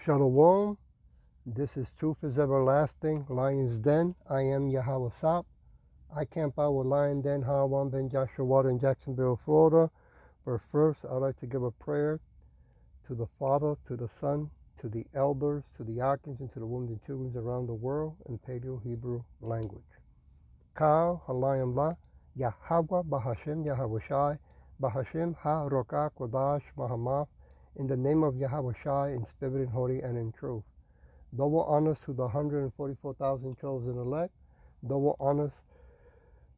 Shalom. This is Truth is Everlasting, Lion's Den. I am Yahweh Sop. I camp out with Lion Den, Hawan Ben Joshua Water in Jacksonville, Florida. But first, I'd like to give a prayer to the Father, to the Son, to the elders, to the archangels, and to the women and children around the world in Paleo-Hebrew language. Ka Halayim La, Yahweh Bahashem Yahweh Shai, Bahashem Ha Rokah Kodash Mahamath, in the name of Yahweh Shai, in spirit and holy and in truth. Double honors to the 144,000 chosen elect. Double honors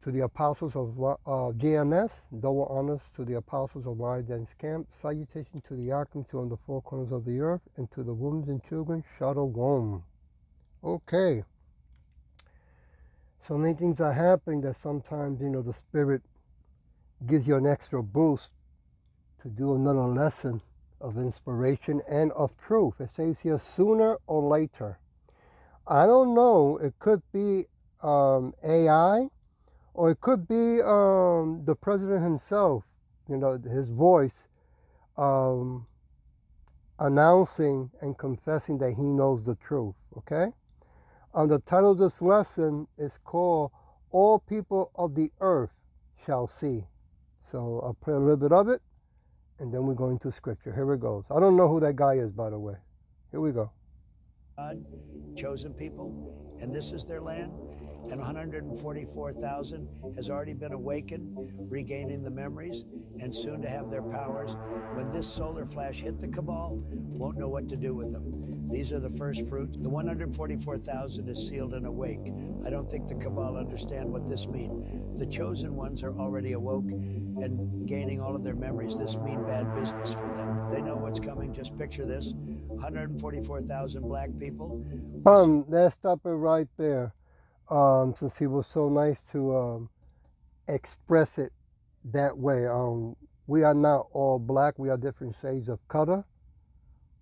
to the apostles of GMS. Double honors to the apostles of Lions Camp. Salutation to the archangel on the four corners of the earth, and to the women and children. Shalom. Okay. So many things are happening that sometimes, the Spirit gives you an extra boost to do another lesson of inspiration and of truth. It says here, sooner or later. I don't know. It could be AI, or it could be the president himself, his voice announcing and confessing that he knows the truth, okay? The title of this lesson is called All People of the Earth Shall See. So I'll play a little bit of it, and then we're going to scripture. Here it goes. I don't know who that guy is, by the way. Here we go. God, chosen people, and this is their land. And 144,000 has already been awakened, regaining the memories, and soon to have their powers. When this solar flash hit the cabal, won't know what to do with them. These are the first fruit. The 144,000 is sealed and awake. I don't think the cabal understand what this means. The chosen ones are already awoke and gaining all of their memories. This mean bad business for them. They know what's coming. Just picture this: 144,000 black people. Let's stop it right there. Since he was so nice to express it that way. We are not all black. We are different shades of color.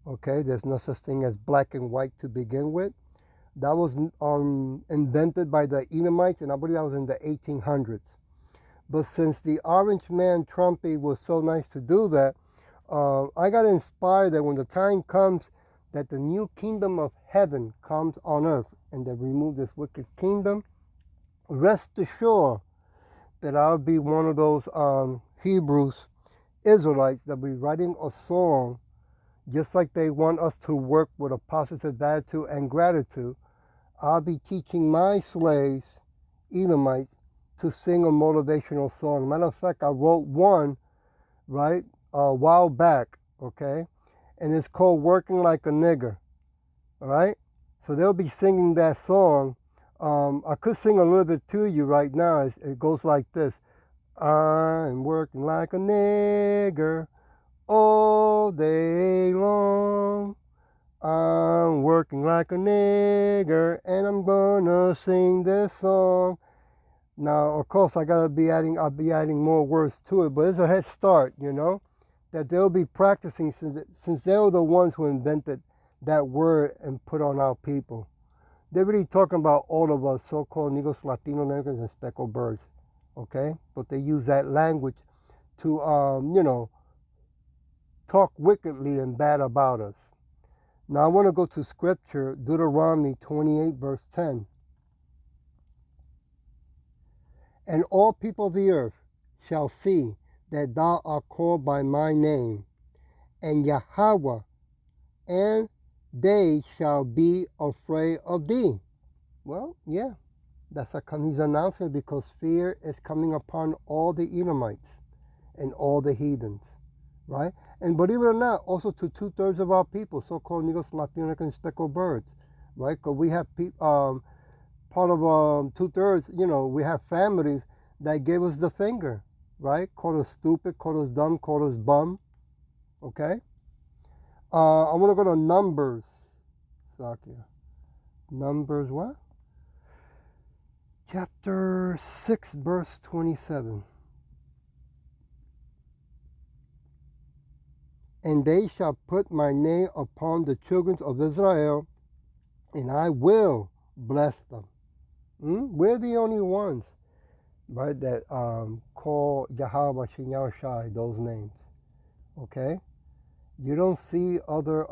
Okay, there's no such thing as black and white to begin with. That was invented by the Edomites, and I believe that was in the 1800s. But since the orange man Trumpy was so nice to do that, I got inspired that when the time comes that the new kingdom of heaven comes on earth, and they remove this wicked kingdom, rest assured that I'll be one of those Hebrews, Israelites, that will be writing a song, just like they want us to work with a positive attitude and gratitude. I'll be teaching my slaves, Edomites, to sing a motivational song. Matter of fact, I wrote one, right, a while back, okay? And it's called Working Like a Nigger, all right? So they'll be singing that song. I could sing a little bit to you right now. It goes like this. I'm working like a nigger all day long. I'm working like a nigger, and I'm gonna sing this song. Now, of course, I'll be adding more words to it, but it's a head start, that they'll be practicing since they were the ones who invented that word and put on our people. They're really talking about all of us, so-called Negros, Latino Americans, and speckled birds, okay? But they use that language to, talk wickedly and bad about us. Now I want to go to scripture, Deuteronomy 28, verse 10. And all people of the earth shall see that thou art called by my name, and Yahweh, and they shall be afraid of thee. Well, yeah, he's announcing, because fear is coming upon all the Edomites and all the heathens, right? And believe it or not, also to 2/3 of our people, so-called Negros, Latino, and speckled birds, right? Because we have part of 2/3, we have families that gave us the finger, right? Called us stupid, called us dumb, called us bum, okay? I want to go to Numbers. Numbers what? Chapter 6, verse 27. And they shall put my name upon the children of Israel, and I will bless them. We're the only ones, right, that call Yahweh Shem those names, okay? You don't see other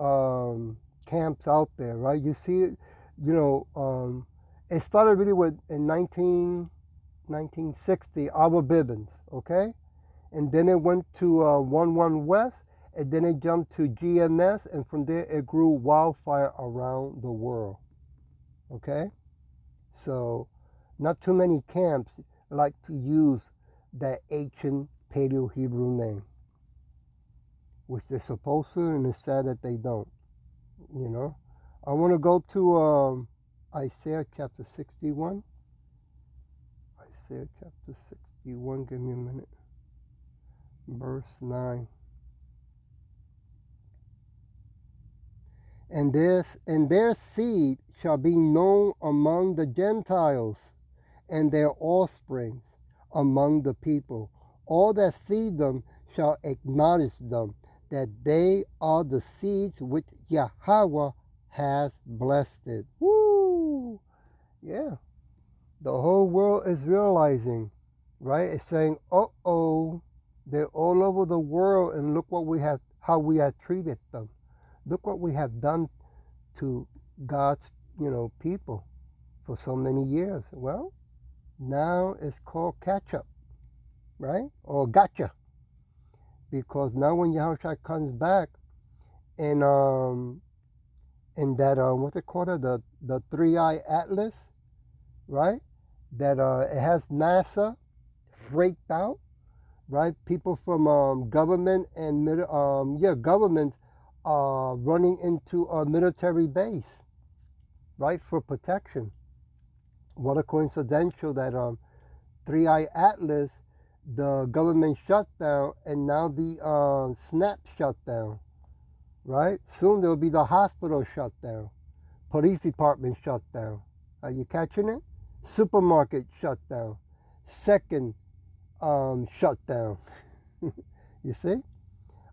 camps out there, right? You see it, it started really with in 1960, Albert Bibbins, okay? And then it went to 11 West, and then it jumped to GMS, and from there it grew wildfire around the world, okay? So not too many camps like to use that ancient Paleo-Hebrew name, which they're supposed to, and it's sad that they don't, you know? I want to go to Isaiah chapter 61. Isaiah chapter 61, give me a minute. Verse 9. And their seed shall be known among the Gentiles, and their offspring among the people. All that see them shall acknowledge them, that they are the seeds which Yahweh has blessed it. Woo! Yeah. The whole world is realizing, right? It's saying, uh-oh, they're all over the world, and look what we have, how we have treated them. Look what we have done to God's, people for so many years. Well, now it's called catch up, right? Or gotcha. Because now when Yahushua comes back and that what they call it, the 3-eye atlas, right? That it has NASA freaked out, right? People from government and government running into a military base, right, for protection. What a coincidential that 3-eye atlas, the government shut down, and now the SNAP shut down, right? Soon there will be the hospital shut down, police department shut down. Are you catching it? Supermarket shut down, second shut down. You see?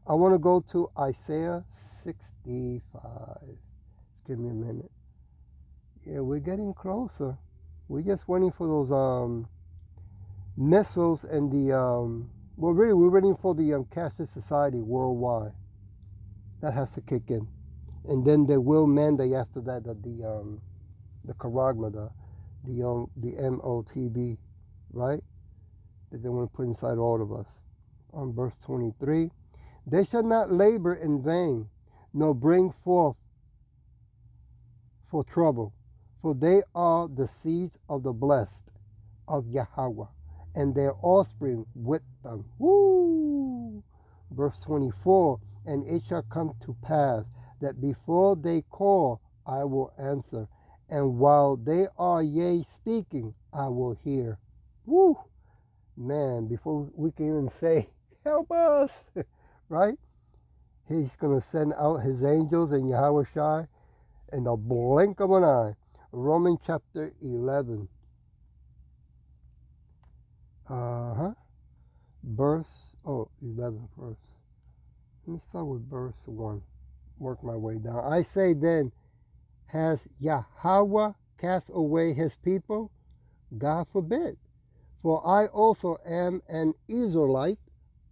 I want to go to Isaiah 65. Give me a minute. Yeah, we're getting closer. We're just waiting for those missiles and we're waiting for the cashless society worldwide. That has to kick in. And then they will mandate after that that the charagma, the MOTB, right? That they want to put inside all of us. On verse 23, they shall not labor in vain, nor bring forth for trouble, for they are the seeds of the blessed of Yahweh, and their offspring with them. Woo! Verse 24, and it shall come to pass that before they call, I will answer, and while they are yea speaking, I will hear. Woo! Man, before we can even say, help us, right? He's going to send out his angels and Yahweh Shai in the blink of an eye. Romans chapter 11. Verse, 11 verse. Let me start with verse 1. Work my way down. I say then, has Yahweh cast away his people? God forbid. For I also am an Israelite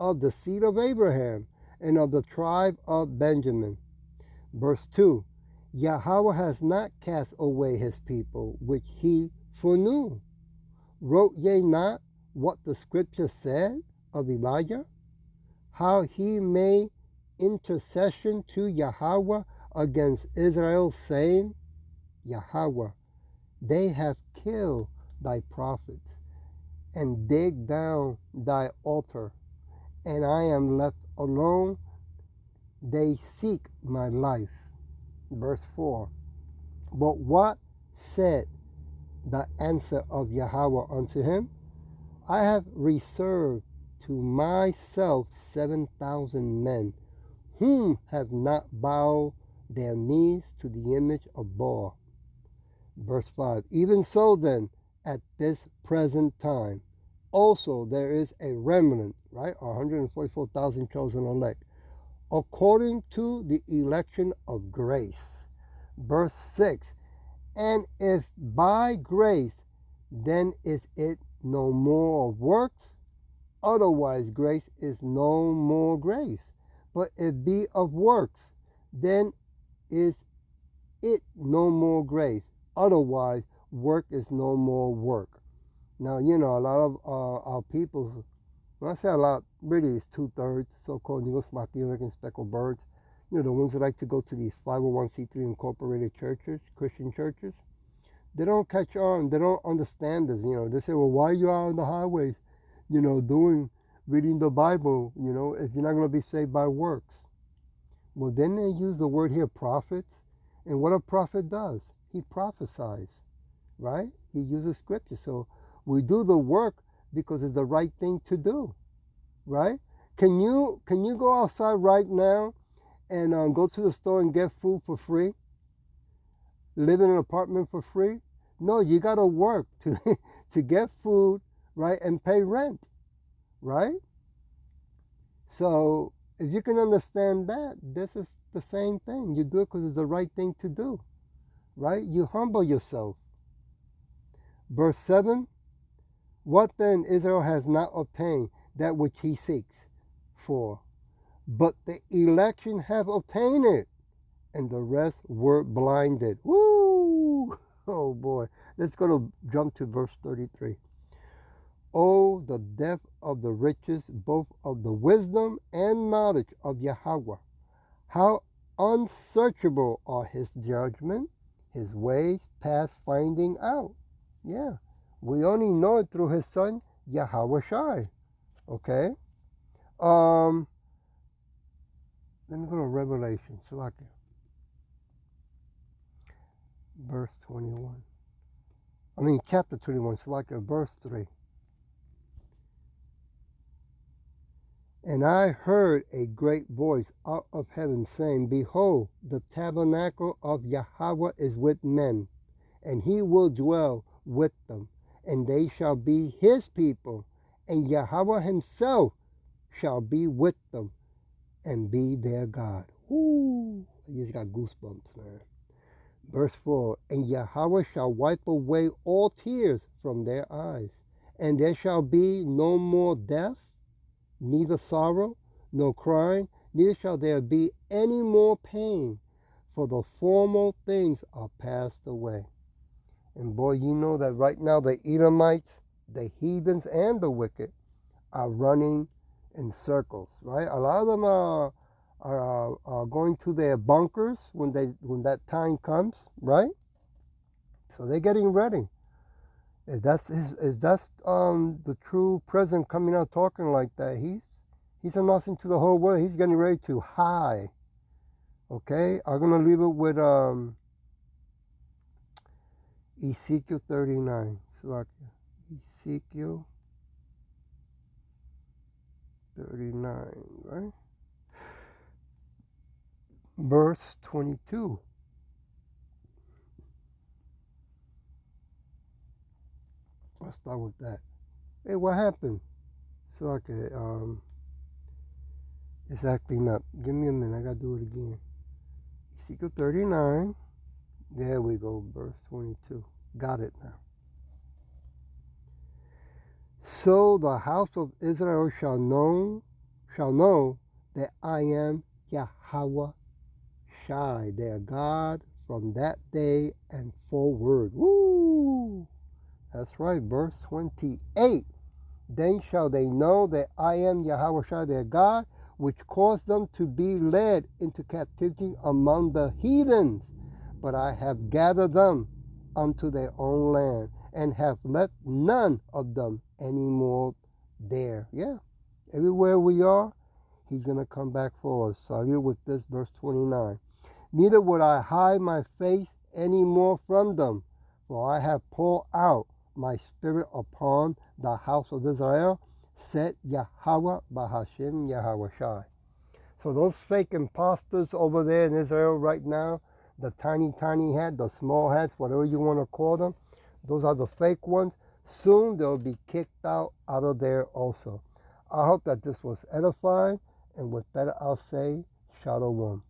of the seed of Abraham and of the tribe of Benjamin. Verse 2, Yahweh has not cast away his people, which he foreknew. Wrote ye not what the scripture said of Elijah? How he made intercession to Yahweh against Israel, saying, Yahweh, they have killed thy prophets, and dig down thy altar, and I am left alone. They seek my life. Verse 4. But what said the answer of Yahweh unto him? I have reserved to myself 7,000 men, whom have not bowed their knees to the image of Baal. Verse 5. Even so then, at this present time, also there is a remnant, right? 144,000 chosen elect, according to the election of grace. Verse 6. And if by grace, then is it no more of works? Otherwise grace is no more grace. But if be of works, then is it no more grace. Otherwise, work is no more work. Now, you know, a lot of our people, when I say a lot, really it's 2/3 so-called Negros Latinos and speckled birds. You know, the ones that like to go to these 501c3 incorporated churches, Christian churches. They don't catch on. They don't understand this. You know, they say, well, why are you out on the highways, you know, reading the Bible, you know, if you're not going to be saved by works? Well, then they use the word here, prophets. And what a prophet does, he prophesies, right? He uses scripture. So we do the work because it's the right thing to do, right? Can you go outside right now and go to the store and get food for free? Live in an apartment for free? No, you got to work to to get food, right, and pay rent, right? So if you can understand that, this is the same thing. You do it because it's the right thing to do, right? You humble yourself. Verse 7, what then Israel has not obtained that which he seeks for, but the election have obtained it, and the rest were blinded. Woo! Oh boy. Let's go to jump to verse 33. Oh, the depth of the riches, both of the wisdom and knowledge of Yahweh. How unsearchable are his judgment, his ways past finding out. Yeah, we only know it through his son, Yahweh Shai. Okay? Let me go to Revelation. Verse 21. Chapter 21, verse 3. And I heard a great voice out of heaven saying, behold, the tabernacle of Yahweh is with men, and he will dwell with them, and they shall be his people, and Yahweh himself shall be with them, and be their God. Ooh, I just got goosebumps, man. Verse 4, and Yahweh shall wipe away all tears from their eyes, and there shall be no more death, neither sorrow, nor crying, neither shall there be any more pain, for the former things are passed away. And boy, you know that right now the Edomites, the heathens, and the wicked are running in circles, right? A lot of them are going to their bunkers when that time comes, right? So they're getting ready. If that's the true president coming out talking like that, he's announcing to the whole world he's getting ready to high. Okay, I'm gonna leave it with Ezekiel 39. Ezekiel 39, right? Verse 22. I'll start with that. Hey, what happened? It's acting up. Give me a minute. I gotta do it again. Ezekiel 39. There we go. Verse 22. Got it now. So the house of Israel shall know that I am Yahweh Shai, their God, from that day and forward. Woo! That's right, verse 28. Then shall they know that I am Yahweh Shai, their God, which caused them to be led into captivity among the heathens. But I have gathered them unto their own land, and have left none of them any more there. Yeah, everywhere we are, he's going to come back for us. So I'll deal with this, verse 29. Neither would I hide my face any more from them, for I have poured out my spirit upon the house of Israel, said Yahweh Bahashim Yahweh Shai. So those fake imposters over there in Israel right now, the tiny hat, the small hats, whatever you want to call them, those are the fake ones. Soon they'll be kicked out of there also. I hope that this was edifying, and with that I'll say Shalom.